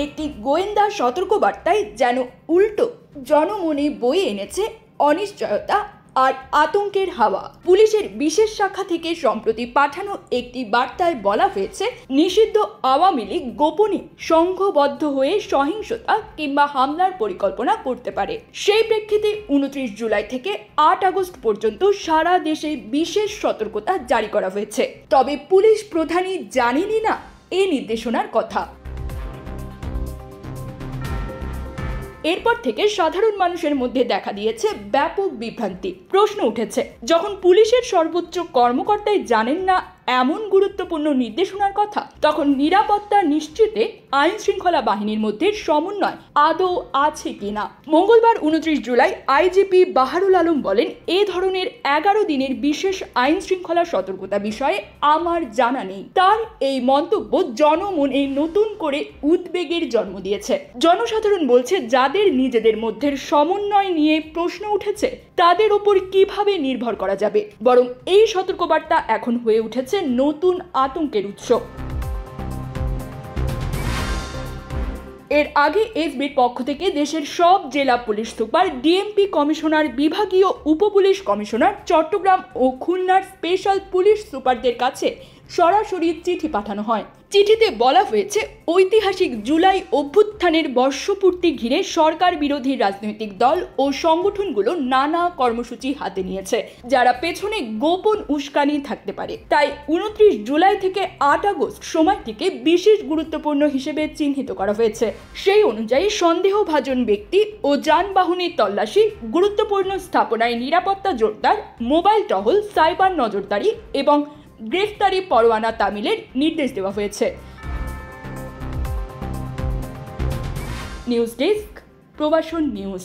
একটি গোয়েন্দা সতর্কবার্তায় যেন উল্টো জনমনে বয়ে এনেছে অনিশ্চয়তা আর আতঙ্কের হাওয়া। পুলিশের বিশেষ শাখা থেকে সম্প্রতি পাঠানো একটি বার্তায় বলা হয়েছে, নিষিদ্ধ আওয়ামী লীগ গোপনে সংঘবদ্ধ হয়ে সহিংসতা কিংবা হামলার পরিকল্পনা করতে পারে। সেই প্রেক্ষিতে 29 জুলাই থেকে 8 আগস্ট পর্যন্ত সারা দেশে বিশেষ সতর্কতা জারি করা হয়েছে। তবে পুলিশ প্রধানই জানেনই না এই নির্দেশনার কথা। এরপর থেকে সাধারণ মানুষের মধ্যে দেখা দিয়েছে ব্যাপক বিভ্রান্তি। প্রশ্ন উঠেছে, যখন পুলিশের সর্বোচ্চ কর্মকর্তাই জানেন না এমন গুরুত্বপূর্ণ নির্দেশনার কথা, তখন নিরাপত্তা নিশ্চিতে আইন শৃঙ্খলা বাহিনীর মধ্যে সমন্বয় আদৌ আছে কিনা। মঙ্গলবার 29 জুলাই আইজিপি বাহারুল আলম বলেন, এ ধরনের 11 দিনের বিশেষ আইন শৃঙ্খলা সতর্কতা বিষয়ে আমার জানা নেই। তার এই মন্তব্য জনমনে নতুন করে উদ্বেগের জন্ম দিয়েছে। জনসাধারণ বলছে, যাদের নিজেদের মধ্যে সমন্বয় নিয়ে প্রশ্ন উঠেছে তাদের ওপর কিভাবে নির্ভর করা যাবে। বরং এই সতর্কবার্তা এখন হয়ে উঠেছে নতুন আতঙ্কের উৎস। এর আগে এসবির পক্ষ থেকে দেশের সব জেলা পুলিশ সুপার, ডিএমপি কমিশনার, বিভাগীয় উপপুলিশ কমিশনার, চট্টগ্রাম ও খুলনার স্পেশাল পুলিশ সুপারদের কাছে সরাসরি চিঠি পাঠানো হয়। চিঠিতে বলা হয়েছে, ঐতিহাসিক জুলাই অভ্যুত্থানের বর্ষপূর্তি ঘিরে সরকার বিরোধী রাজনৈতিক দল ও সংগঠনগুলো নানা কর্মসূচি হাতে নিয়েছে, যারা পেছনে গোপন উস্কানি থাকতে পারে। তাই 29 জুলাই থেকে 8 আগস্ট সময়টিকে বিশেষ গুরুত্বপূর্ণ হিসেবে চিহ্নিত করা হয়েছে। সেই অনুযায়ী সন্দেহভাজন ব্যক্তি ও যানবাহনের তল্লাশি, গুরুত্বপূর্ণ স্থাপনায় নিরাপত্তা জোরদার, মোবাইল টহল, সাইবার নজরদারি এবং গ্রেফতারি পরোয়ানা তামিলের নির্দেশ দেওয়া হয়েছে। News desk, Probashon news.